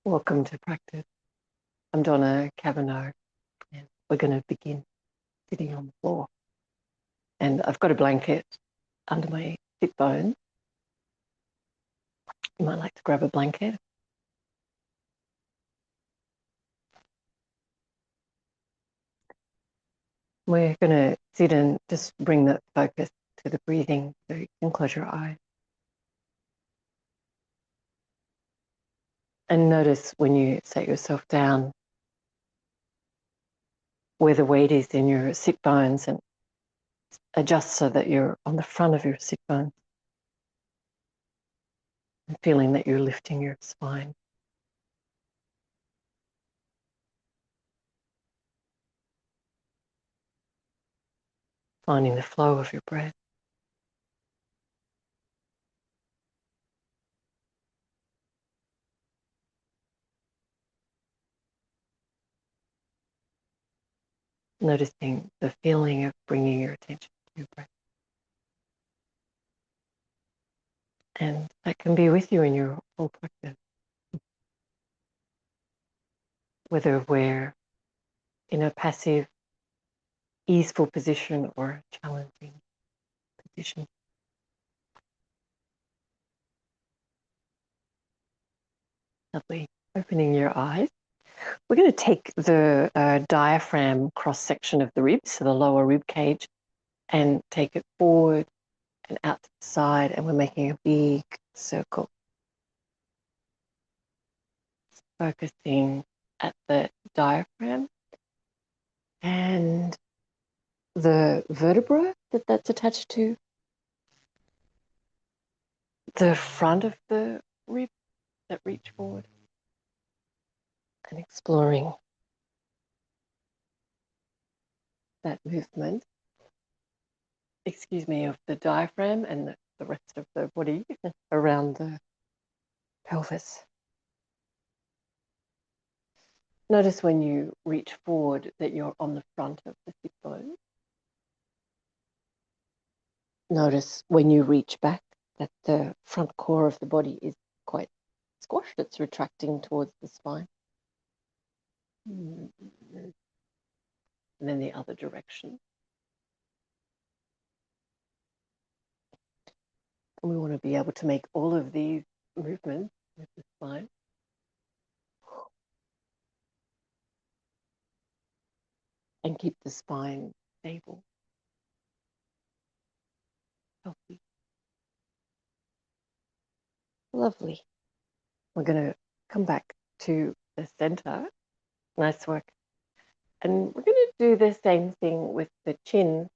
Welcome to practice. I'm Donna Cavanough, and we're going to begin sitting on the floor. And I've got a blanket under my sit bone. You might like to grab a blanket. We're going to sit and just bring the focus to the breathing, so you can close your eyes. And notice when you set yourself down where the weight is in your sit bones, and adjust so that you're on the front of your sit bones and feeling that you're lifting your spine. Finding the flow of your breath. Noticing the feeling of bringing your attention to your breath. And that can be with you in your whole practice. Whether we're in a passive, easeful position or a challenging position. Lovely. Opening your eyes. We're going to take the diaphragm cross-section of the ribs, so the lower rib cage, and take it forward and out to the side, and we're making a big circle. Focusing at the diaphragm and the vertebra that's attached to the front of the rib that reach forward, and exploring that movement, of the diaphragm and the rest of the body around the pelvis. Notice when you reach forward that you're on the front of the sit bone. Notice when you reach back that the front core of the body is quite squashed. It's retracting towards the spine. And then the other direction. And we want to be able to make all of these movements with the spine. And keep the spine stable, healthy. Lovely. We're going to come back to the center. Nice work. And we're going to do the same thing with the chin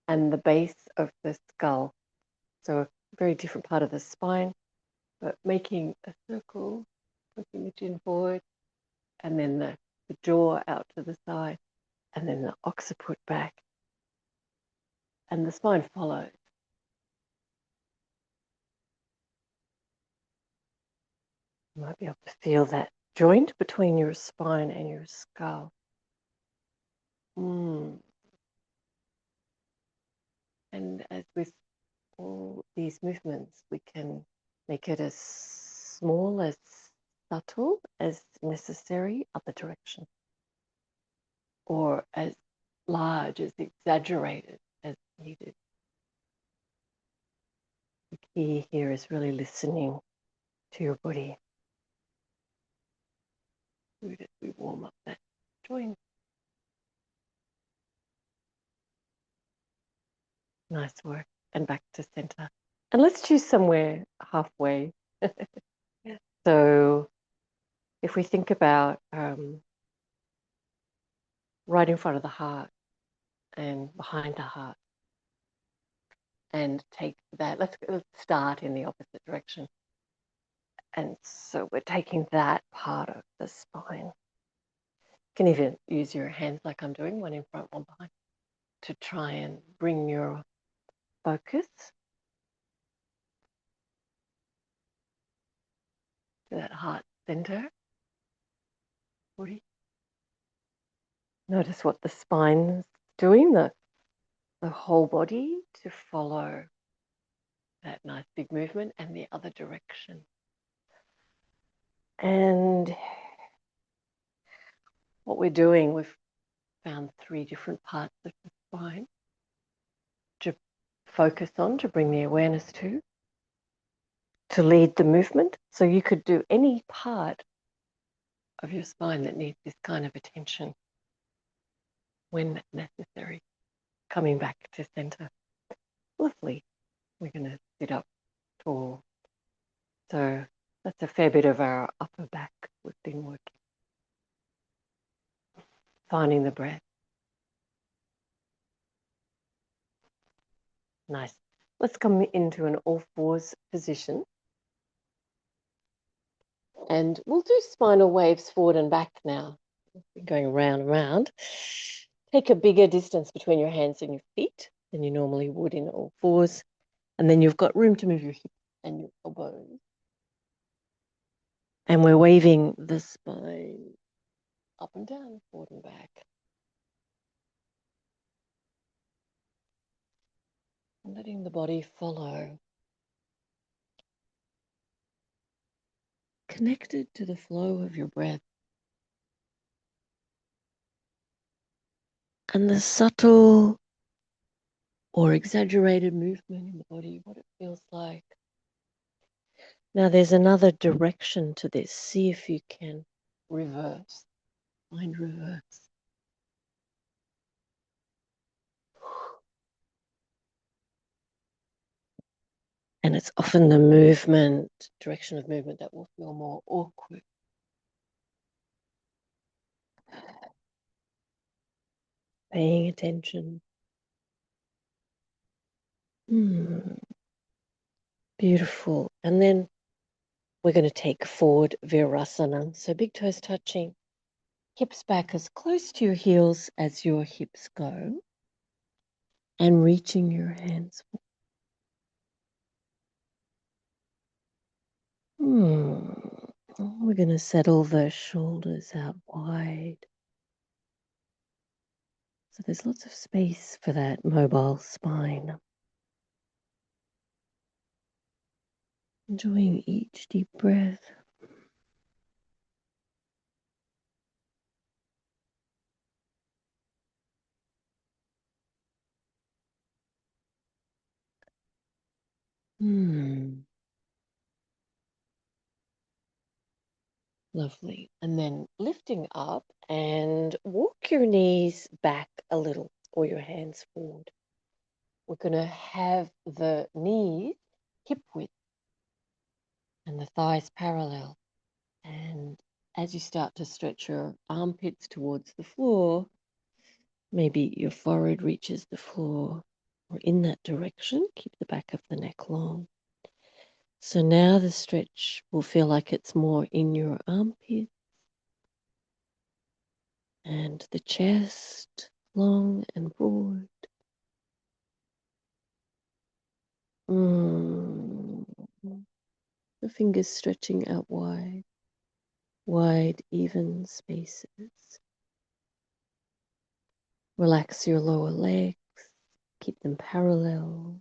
and the base of the skull. So a very different part of the spine, but making a circle, pushing the chin forward, and then the jaw out to the side, and then the occiput back. And the spine follows. You might be able to feel that joint between your spine and your skull. And as with all these movements, we can make it as small, as subtle as necessary, other direction, or as large, as exaggerated as needed. The key here is really listening to your body. As we warm up that joint. Nice work. And back to center. And let's choose somewhere halfway. So if we think about right in front of the heart and behind the heart, and take that, let's start in the opposite direction. And so we're taking that part of the spine. You can even use your hands like I'm doing, one in front, one behind, to try and bring your focus to that heart center body. Notice what the spine's doing, the whole body to follow that nice big movement, and the other direction. And what we're doing, we've found 3 different parts of the spine to focus on, to bring the awareness to lead the movement. So you could do any part of your spine that needs this kind of attention when necessary. Coming back to center. Lovely. We're going to sit up tall. So that's a fair bit of our upper back we've been working. Finding the breath. Nice. Let's come into an all fours position. And we'll do spinal waves forward and back now. Going around and around. Take a bigger distance between your hands and your feet than you normally would in all fours. And then you've got room to move your hips and your elbows. And we're waving the spine up and down, forward and back. And letting the body follow. Connected to the flow of your breath. And the subtle or exaggerated movement in the body, what it feels like. Now there's another direction to this. See if you can reverse. Find reverse. And it's often the movement, direction of movement that will feel more awkward. Paying attention. Beautiful. And then we're going to take forward Virasana. So big toes touching, hips back as close to your heels as your hips go. And reaching your hands forward. We're going to settle the shoulders out wide. So there's lots of space for that mobile spine. Enjoying each deep breath. Lovely. And then lifting up and walk your knees back a little or your hands forward. We're going to have the knees hip width and the thighs parallel. And as you start to stretch your armpits towards the floor, maybe your forehead reaches the floor or in that direction. Keep the back of the neck long. So now the stretch will feel like it's more in your armpit and the chest long and broad. The fingers stretching out wide, even spaces. Relax your lower legs, keep them parallel.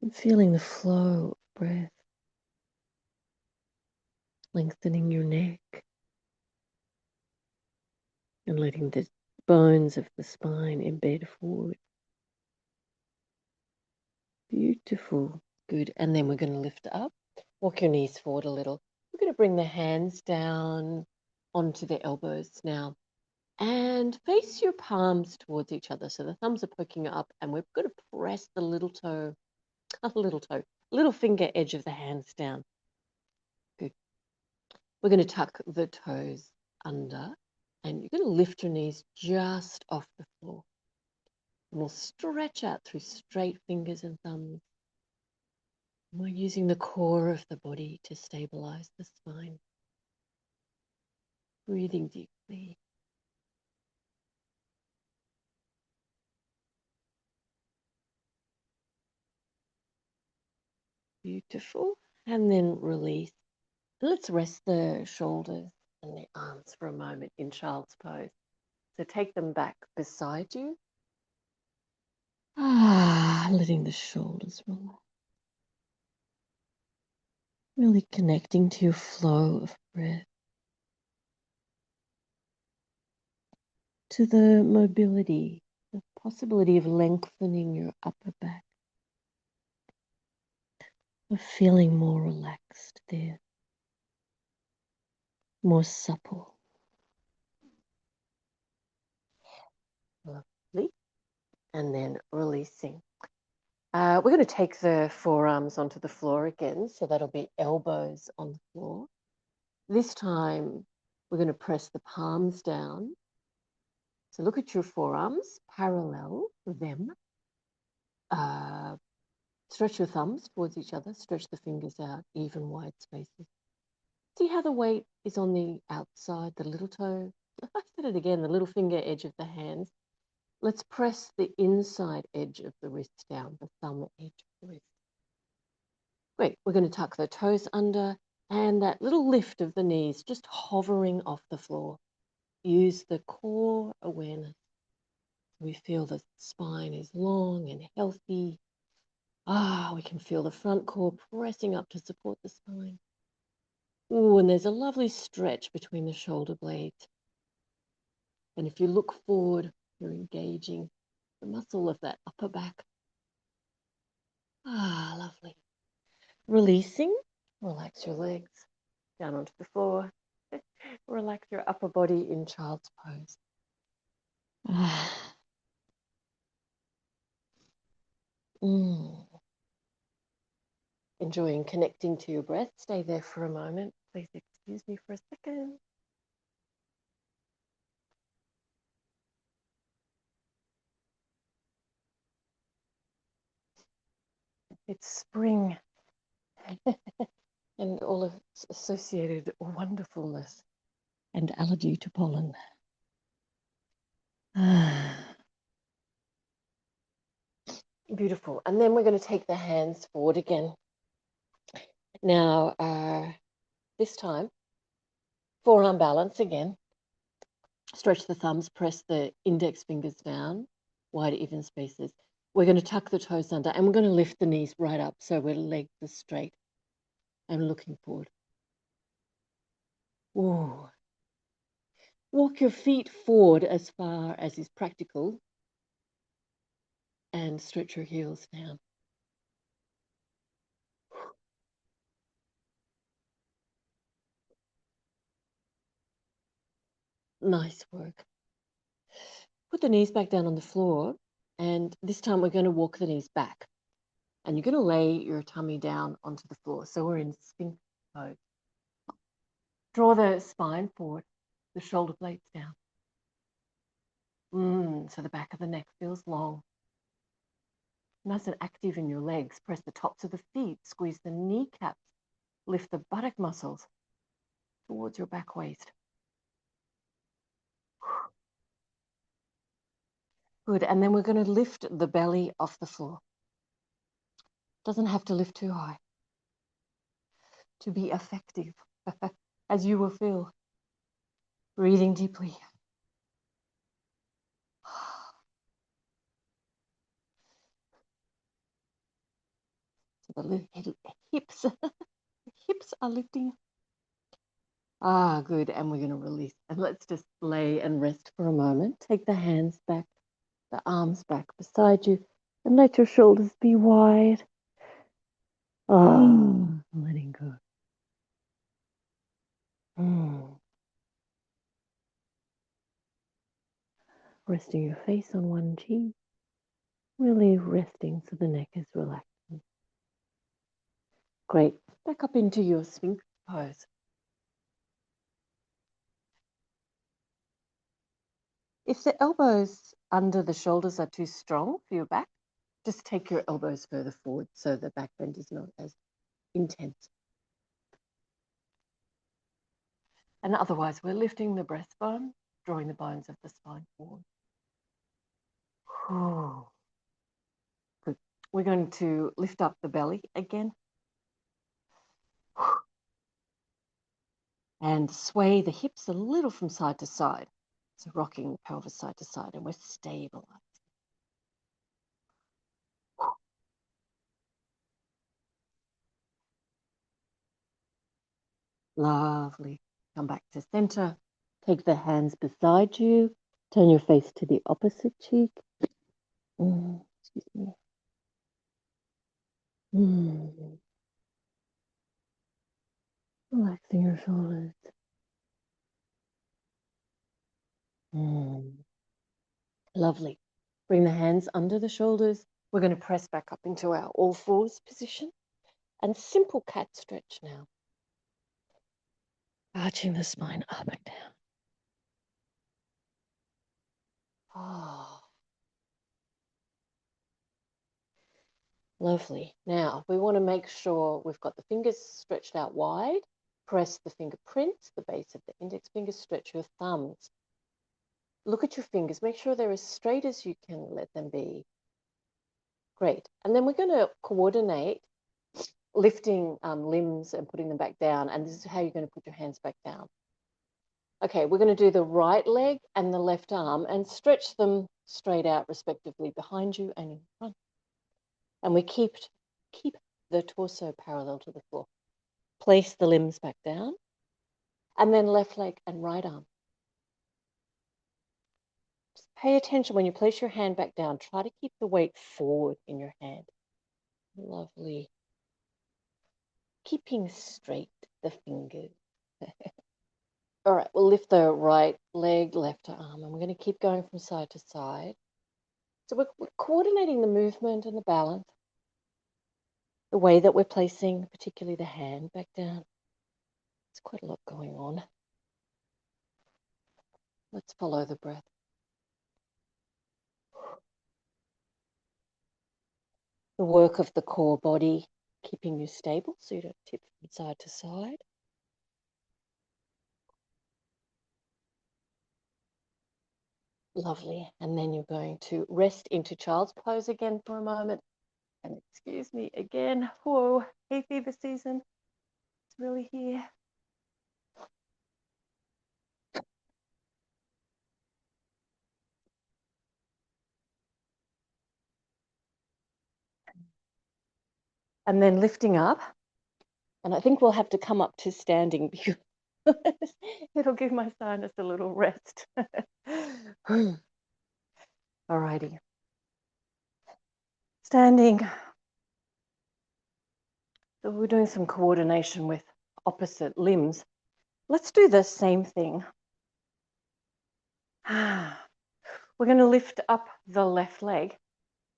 And feeling the flow of breath, lengthening your neck and letting the bones of the spine embed forward. Beautiful. Good. And then we're going to lift up. Walk your knees forward a little. We're going to bring the hands down onto the elbows now. And face your palms towards each other. So the thumbs are poking up and we're going to press the little finger edge of the hands down. Good. We're going to tuck the toes under and you're going to lift your knees just off the floor. And we'll stretch out through straight fingers and thumbs. We're using the core of the body to stabilize the spine. Breathing deeply. Beautiful. And then release. Let's rest the shoulders and the arms for a moment in child's pose. So take them back beside you. Letting the shoulders relax. Really connecting to your flow of breath. to the mobility, the possibility of lengthening your upper back, of feeling more relaxed there, more supple. Lovely. And then releasing. We're going to take the forearms onto the floor again, so that'll be elbows on the floor. This time, we're going to press the palms down. So look at your forearms, parallel them. Stretch your thumbs towards each other, stretch the fingers out, even wide spaces. See how the weight is on the outside, the little toe. I said it again, the little finger edge of the hands. Let's press the inside edge of the wrist down, the thumb edge of the wrist. Great, we're going to tuck the toes under and that little lift of the knees, just hovering off the floor. Use the core awareness. We feel the spine is long and healthy. We can feel the front core pressing up to support the spine. Ooh, and there's a lovely stretch between the shoulder blades. And if you look forward, you're engaging the muscle of that upper back. Lovely. Releasing, relax your legs down onto the floor. Relax your upper body in child's pose. Enjoying connecting to your breath. Stay there for a moment. Please excuse me for a second. It's spring and all of its associated wonderfulness and allergy to pollen. Beautiful. And then we're going to take the hands forward again. Now, this time, forearm balance again. Stretch the thumbs, press the index fingers down, wide, even spaces. We're going to tuck the toes under and we're going to lift the knees right up so we're legs are straight and looking forward. Ooh. Walk your feet forward as far as is practical and stretch your heels down. Nice work. Put the knees back down on the floor, and this time we're going to walk the knees back. And you're going to lay your tummy down onto the floor. So we're in sphinx pose. Draw the spine forward, the shoulder blades down. So the back of the neck feels long. Nice and active in your legs. Press the tops of the feet, squeeze the kneecaps, lift the buttock muscles towards your back waist. Good, and then we're going to lift the belly off the floor. Doesn't have to lift too high to be effective, as you will feel. Breathing deeply. So the hips, the hips are lifting. Good, and we're going to release. And let's just lay and rest for a moment. Take the hands back, the arms back beside you, and let your shoulders be wide. Letting go. Resting your face on one cheek, really resting so the neck is relaxing. Great. Back up into your sphinx pose. If the elbows under the shoulders are too strong for your back, just take your elbows further forward so the back bend is not as intense. And otherwise, we're lifting the breastbone, drawing the bones of the spine forward. Good. We're going to lift up the belly again. And sway the hips a little from side to side. So rocking the pelvis side to side, and we're stabilized. Lovely. Come back to center. Take the hands beside you. Turn your face to the opposite cheek. Excuse me. Relaxing your shoulders. Lovely. Bring the hands under the shoulders. We're going to press back up into our all fours position and simple cat stretch now. Arching the spine up and down. Oh, lovely. Now we want to make sure we've got the fingers stretched out wide. Press the fingerprints, the base of the index fingers, stretch your thumbs. Look at your fingers. Make sure they're as straight as you can let them be. Great. And then we're going to coordinate lifting limbs and putting them back down. And this is how you're going to put your hands back down. Okay, we're going to do the right leg and the left arm and stretch them straight out respectively behind you and in front. And we keep the torso parallel to the floor. Place the limbs back down. And then left leg and right arm. Just pay attention when you place your hand back down. Try to keep the weight forward in your hand. Lovely. Keeping straight the fingers. All right, we'll lift the right leg, left arm, and we're going to keep going from side to side. So we're coordinating the movement and the balance, the way that we're placing, particularly the hand back down. There's quite a lot going on. Let's follow the breath. The work of the core body, keeping you stable so you don't tip from side to side. Lovely. And then you're going to rest into child's pose again for a moment. And excuse me again. Whoa, hay fever season. It's really here. And then lifting up. And I think we'll have to come up to standing because it'll give my sinus a little rest. Alrighty. Standing. So we're doing some coordination with opposite limbs. Let's do the same thing. We're going to lift up the left leg.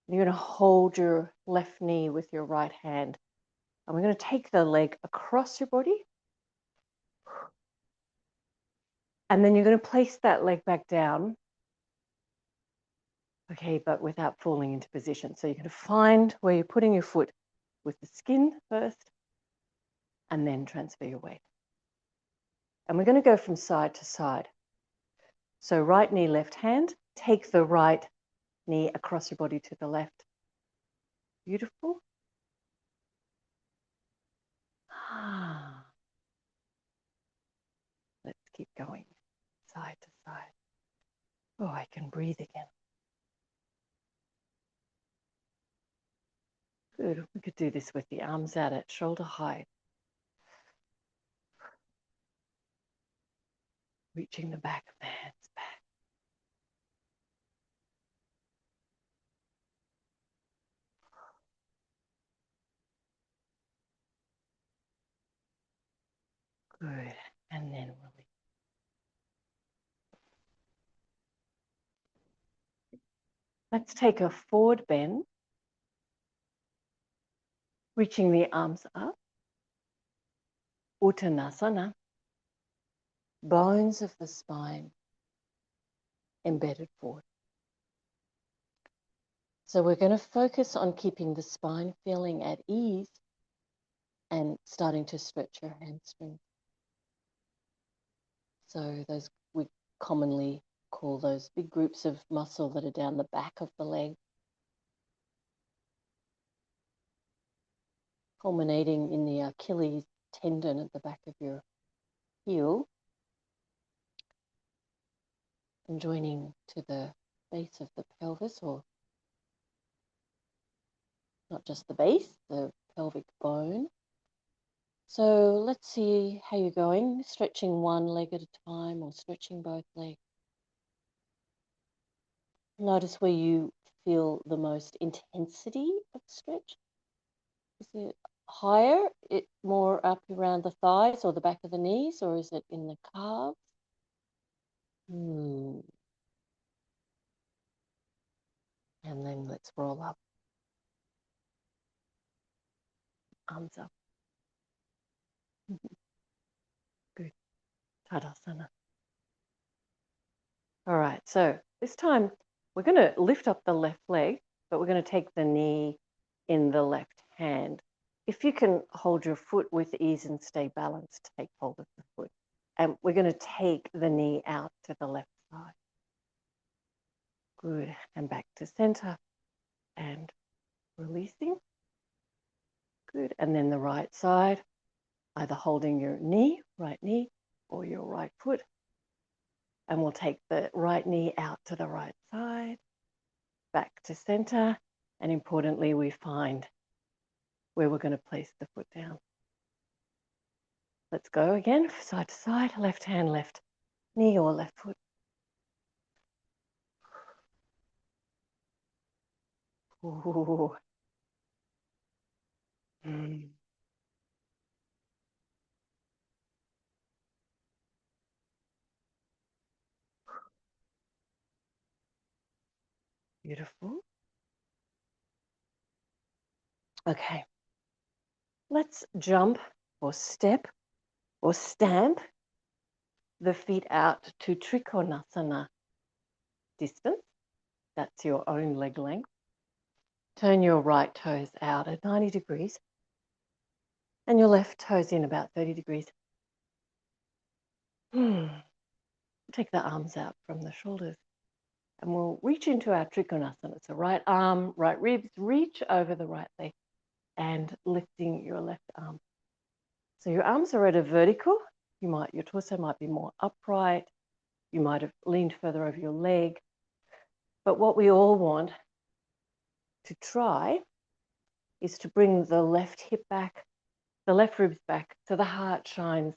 You're going to hold your left knee with your right hand. And we're going to take the leg across your body. And then you're going to place that leg back down. Okay, but without falling into position. So you're going to find where you're putting your foot with the skin first, and then transfer your weight. And we're going to go from side to side. So right knee, left hand. Take the right knee across your body to the left. Beautiful. Let's keep going, side to side. Oh, I can breathe again. Good. We could do this with the arms out at shoulder height. Reaching the back of the hands back. Good. And then release. Let's take a forward bend. Reaching the arms up. Uttanasana. Bones of the spine embedded forward. So we're going to focus on keeping the spine feeling at ease and starting to stretch your hamstrings. So those, we commonly call those big groups of muscle that are down the back of the leg, culminating in the Achilles tendon at the back of your heel and joining to the base of the pelvis, or not just the base, the pelvic bone. So let's see how you're going, stretching one leg at a time or stretching both legs. Notice where you feel the most intensity of stretch. Is it higher, it more up around the thighs or the back of the knees, or is it in the calves? Hmm. And then let's roll up, arms up. Good. Tadasana. All right, so this time we're going to lift up the left leg, but we're going to take the knee in the left hand. If you can hold your foot with ease and stay balanced, take hold of the foot. And we're going to take the knee out to the left side. Good. And back to center and releasing. Good. And then the right side, either holding your knee, right knee, or your right foot. And we'll take the right knee out to the right side, back to center. And importantly, we find where we're going to place the foot down. Let's go again, side to side, left hand, left knee or left foot. Ooh. Mm. Beautiful. Okay, let's jump or step or stamp the feet out to Trikonasana distance. That's your own leg length. Turn your right toes out at 90 degrees and your left toes in about 30 degrees. Take the arms out from the shoulders and we'll reach into our Trikonasana. So right arm, right ribs, reach over the right leg and lifting your left arm. So your arms are at a vertical. Your torso might be more upright. You might have leaned further over your leg. But what we all want to try is to bring the left hip back, the left ribs back, so the heart shines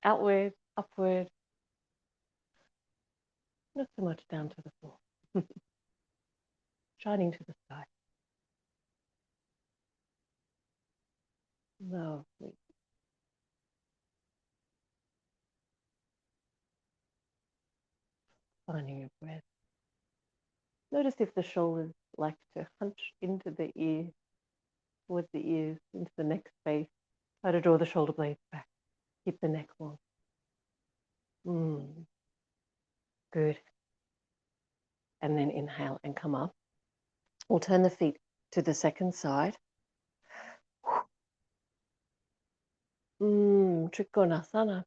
outward, upward, not so much down to the floor, shining to the sky. Lovely. Finding your breath. Notice if the shoulders like to hunch into the ear, towards the ears, into the neck space. Try to draw the shoulder blades back. Keep the neck long. Good. And then inhale and come up. We'll turn the feet to the second side. Trikonasana.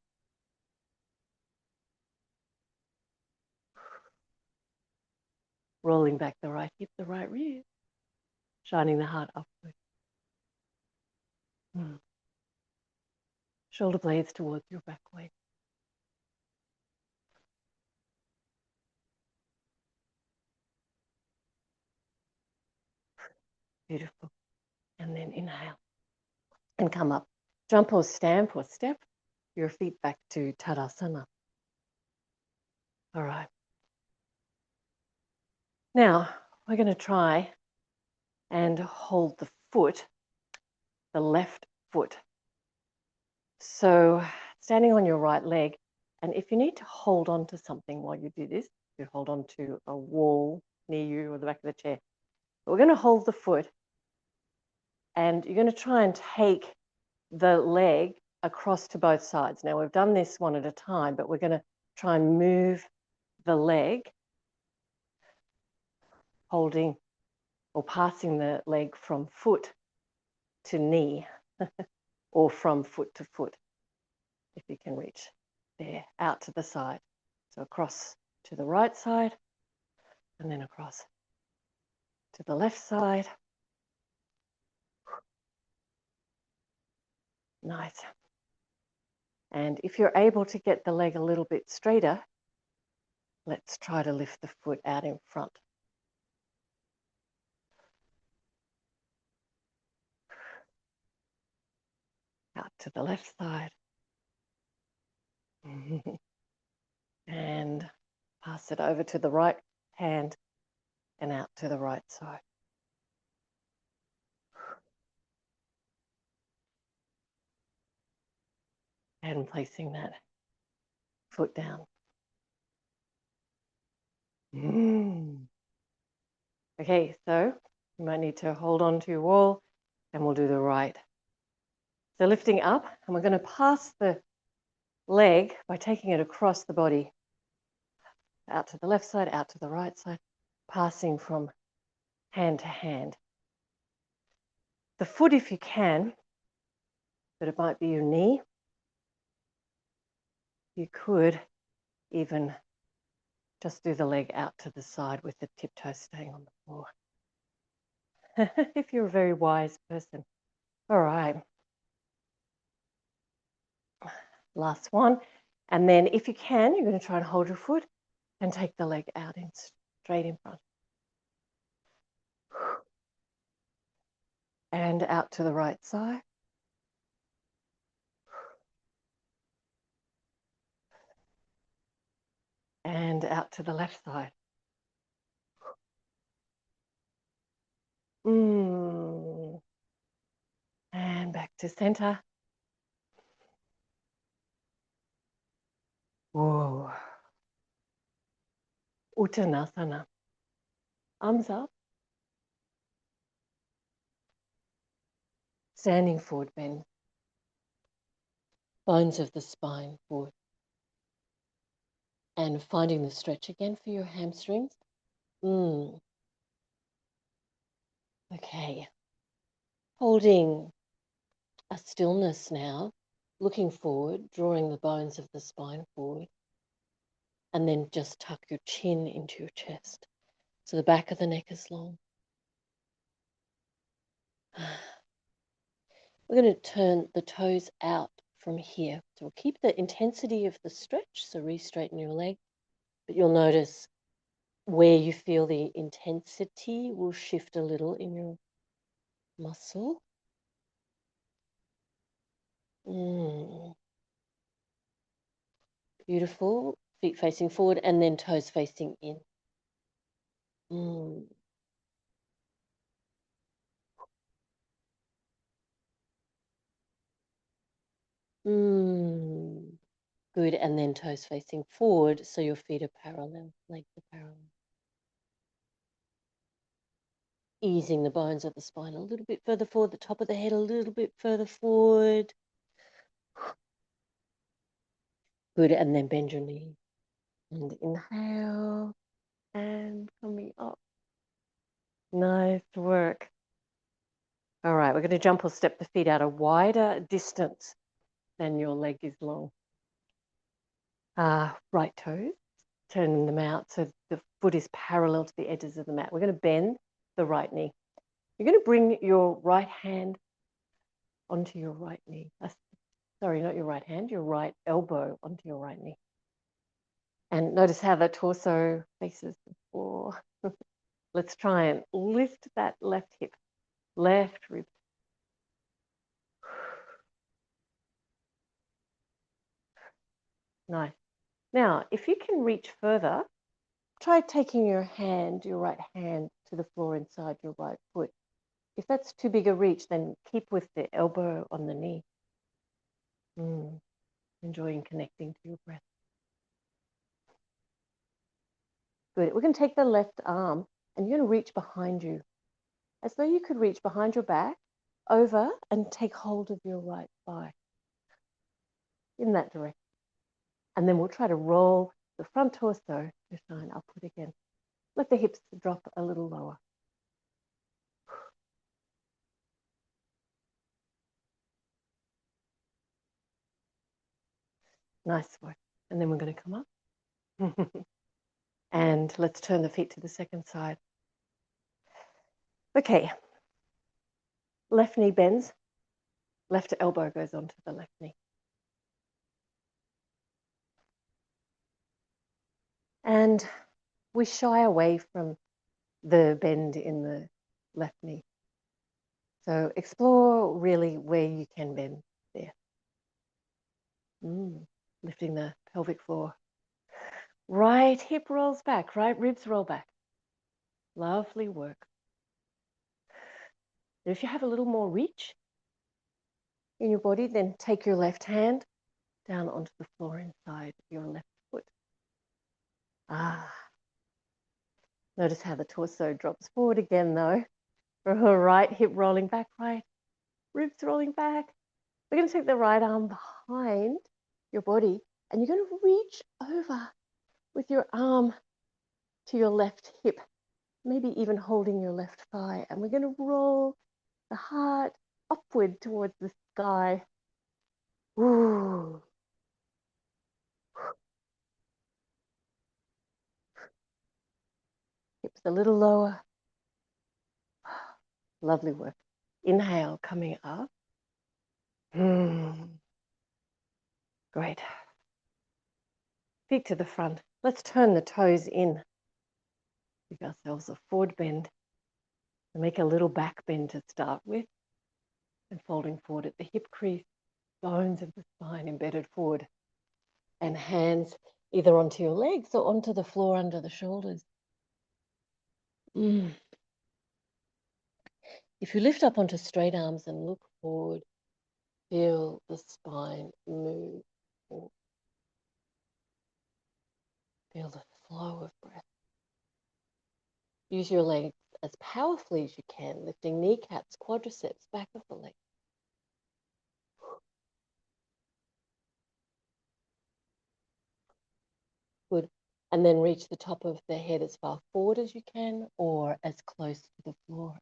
Rolling back the right hip, the right rib. Shining the heart upward. Shoulder blades towards your back leg. Beautiful. And then inhale and come up. Jump or stamp or step your feet back to Tadasana. All right. Now we're going to try and hold the foot, the left foot. So standing on your right leg, and if you need to hold on to something while you do this, you hold on to a wall near you or the back of the chair. But we're going to hold the foot and you're going to try and take the leg across to both sides. Now we've done this one at a time, but we're going to try and move the leg, holding or passing the leg from foot to knee or from foot to foot, if you can reach there, out to the side. So across to the right side and then across to the left side. Nice. And if you're able to get the leg a little bit straighter, let's try to lift the foot out in front. Out to the left side. And pass it over to the right hand and out to the right side. And placing that foot down. Okay, so you might need to hold on to your wall and we'll do the right. So lifting up, and we're going to pass the leg by taking it across the body, out to the left side, out to the right side, passing from hand to hand. The foot, if you can, but it might be your knee. You could even just do the leg out to the side with the tiptoe staying on the floor. If you're a very wise person. All right. Last one. And then if you can, you're going to try and hold your foot and take the leg out in straight in front. And out to the right side. And out to the left side. And back to center. Whoa. Uttanasana. Arms up. Standing forward bend. Bones of the spine forward. And finding the stretch again for your hamstrings. Okay. Holding a stillness now, looking forward, drawing the bones of the spine forward, and then just tuck your chin into your chest. So the back of the neck is long. We're going to turn the toes out from here. So we'll keep the intensity of the stretch, so re-straighten your leg, but you'll notice where you feel the intensity will shift a little in your muscle. Beautiful. Feet facing forward and then toes facing in. Good. And then toes facing forward so your feet are parallel, legs are parallel. Easing the bones of the spine a little bit further forward, the top of the head a little bit further forward. Good. And then bend your knee. And inhale. And coming up. Nice work. All right, we're going to jump or step the feet out a wider distance than your leg is long. Right toes, turning them out so the foot is parallel to the edges of the mat. We're going to bend the right knee. You're going to bring your right hand onto your right knee. Sorry, not your right hand, your right elbow onto your right knee. And notice how the torso faces the floor. Let's try and lift that left hip, left rib. Nice. Now, if you can reach further, try taking your right hand to the floor inside your right foot. If that's too big a reach, then keep with the elbow on the knee. Enjoying connecting to your breath. Good. We're going to take the left arm and you're going to reach behind you, as though you could reach behind your back, over and take hold of your right thigh in that direction. And then we'll try to roll the front torso to shine upward again. Let the hips drop a little lower. Nice work. And then we're going to come up. And let's turn the feet to the second side. Okay. Left knee bends. Left elbow goes onto the left knee. And we shy away from the bend in the left knee. So explore really where you can bend there. Lifting the pelvic floor. Right hip rolls back, right ribs roll back. Lovely work. If you have a little more reach in your body, then take your left hand down onto the floor inside your left foot. Notice how the torso drops forward again, though. For her right hip rolling back, right ribs rolling back. We're going to take the right arm behind your body, and you're going to reach over with your arm to your left hip, maybe even holding your left thigh. And we're going to roll the heart upward towards the sky. Ooh. Hips a little lower. Lovely work. Inhale, coming up. Great. Feet to the front. Let's turn the toes in. Give ourselves a forward bend. And make a little back bend to start with. And folding forward at the hip crease. Bones of the spine embedded forward. And hands either onto your legs or onto the floor under the shoulders. If you lift up onto straight arms and look forward, feel the spine move. Feel the flow of breath. Use your legs as powerfully as you can, lifting kneecaps, quadriceps, back of the leg. Good. And then reach the top of the head as far forward as you can or as close to the floor.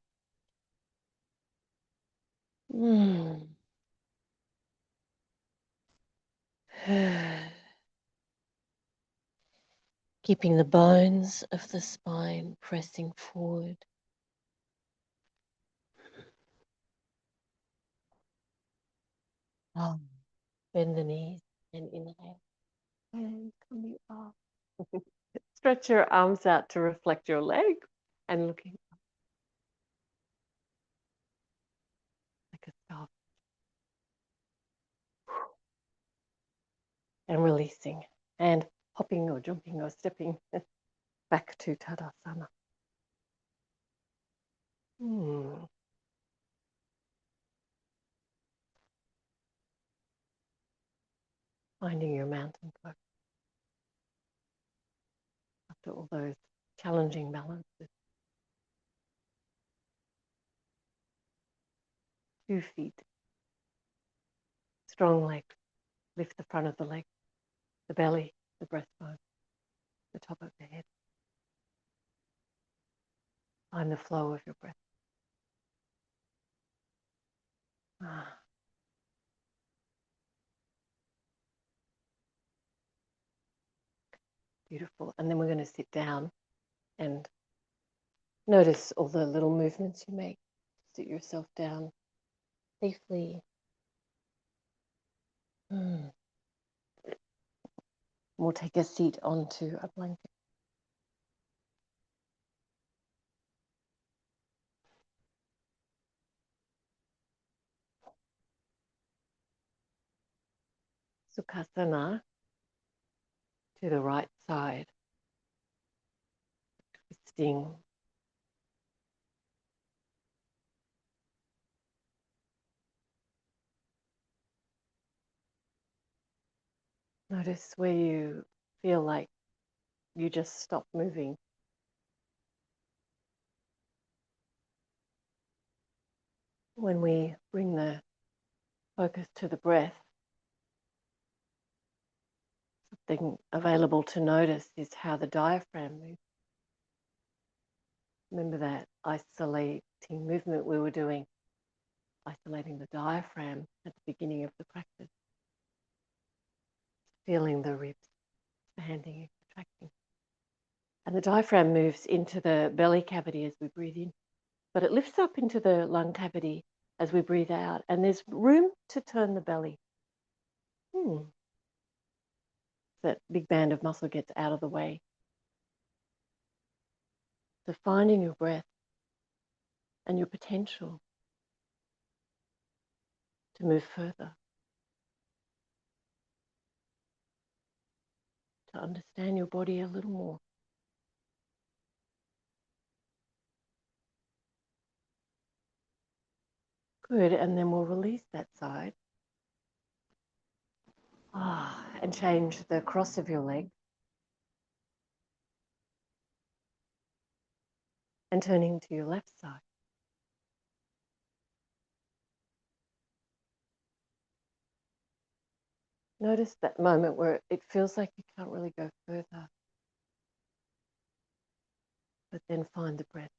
Keeping the bones of the spine pressing forward. Bend the knees and inhale. And coming up. Stretch your arms out to reflect your leg and looking up like a star. And releasing and hopping or jumping or stepping back to Tadasana. Finding your mountain pose after all those challenging balances. 2 feet. Strong legs. Lift the front of the leg, the belly, the breastbone, the top of the head. Find the flow of your breath. Beautiful. And then we're going to sit down and notice all the little movements you make. Sit yourself down safely. We'll take a seat onto a blanket. Sukhasana to the right side. Twisting. Notice where you feel like you just stop moving. When we bring the focus to the breath, something available to notice is how the diaphragm moves. Remember that isolating movement we were doing, isolating the diaphragm at the beginning of the practice. Feeling the ribs expanding and contracting. And the diaphragm moves into the belly cavity as we breathe in, but it lifts up into the lung cavity as we breathe out, and there's room to turn the belly. That big band of muscle gets out of the way. So finding your breath and your potential to move further, to understand your body a little more. Good, and then we'll release that side. And change the cross of your leg. And turning to your left side. Notice that moment where it feels like you can't really go further, but then find the breath.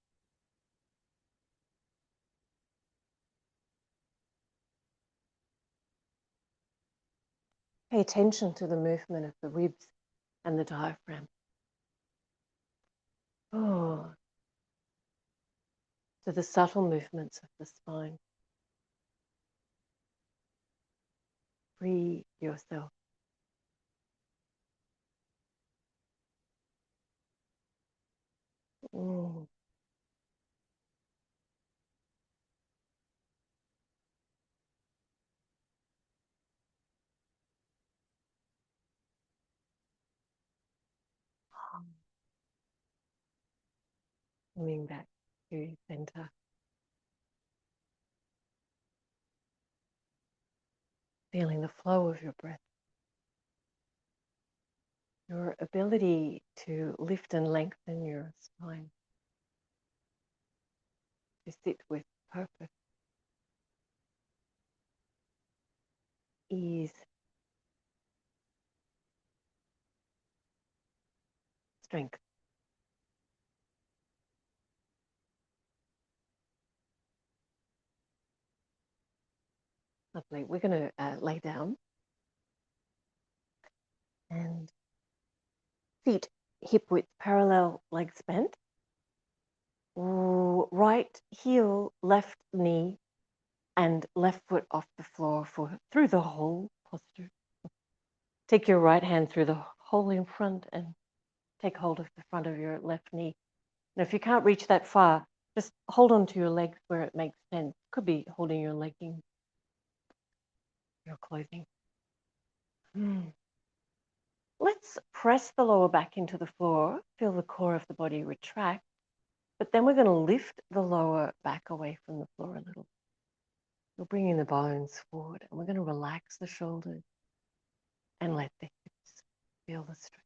Pay attention to the movement of the ribs and the diaphragm. To the subtle movements of the spine. Free yourself. Mm. Coming back to center. Feeling the flow of your breath. Your ability to lift and lengthen your spine. To sit with purpose. Ease. Strength. Lovely. We're going to lay down and feet hip width parallel, legs bent. Right heel, left knee, and left foot off the floor through the whole posture. Take your right hand through the hole in front and take hold of the front of your left knee. Now, if you can't reach that far, just hold on to your legs where it makes sense. Could be holding your leggings, your clothing. Let's press the lower back into the floor, feel the core of the body retract, but then we're going to lift the lower back away from the floor a little. We're bringing the bones forward and we're going to relax the shoulders and let the hips feel the stretch.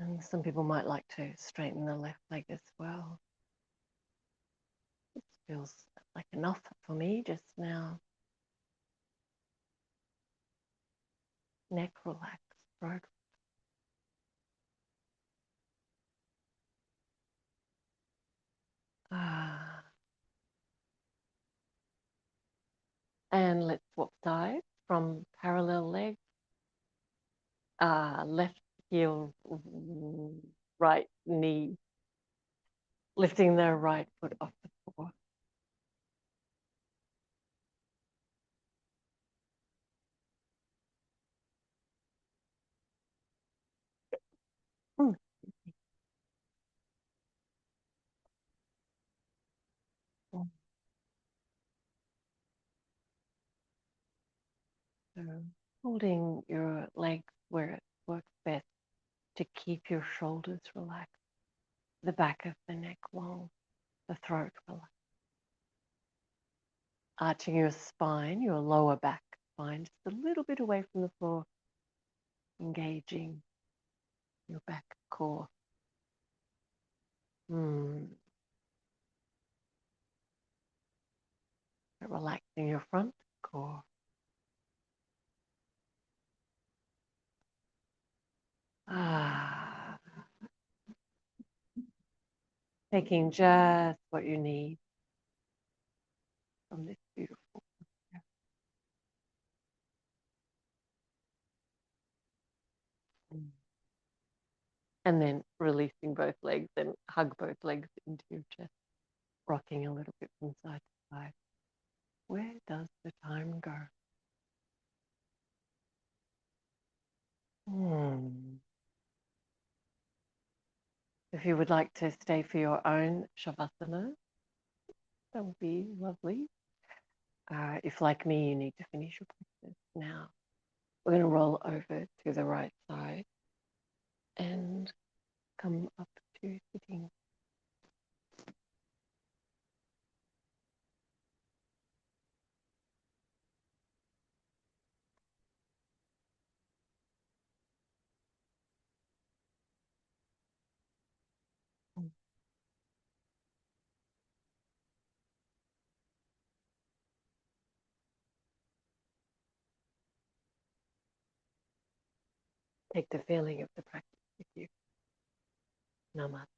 And some people might like to straighten the left leg as well. This feels like enough for me just now. Neck relax, throat. And let's swap sides from parallel legs. Left heel, right knee, lifting the right foot off the floor. So holding your legs where it works best to keep your shoulders relaxed, the back of the neck long, the throat relaxed. Arching your spine, your lower back spine, just a little bit away from the floor, engaging your back core. Relaxing your front core. Taking just what you need from this beautiful posture. And then releasing both legs and hug both legs into your chest, rocking a little bit from side to side. Where does the time go? If you would like to stay for your own Shavasana, that would be lovely. If, like me, you need to finish your practice now, we're going to roll over to the right side and come up to sitting. Take the feeling of the practice with you. Namaste.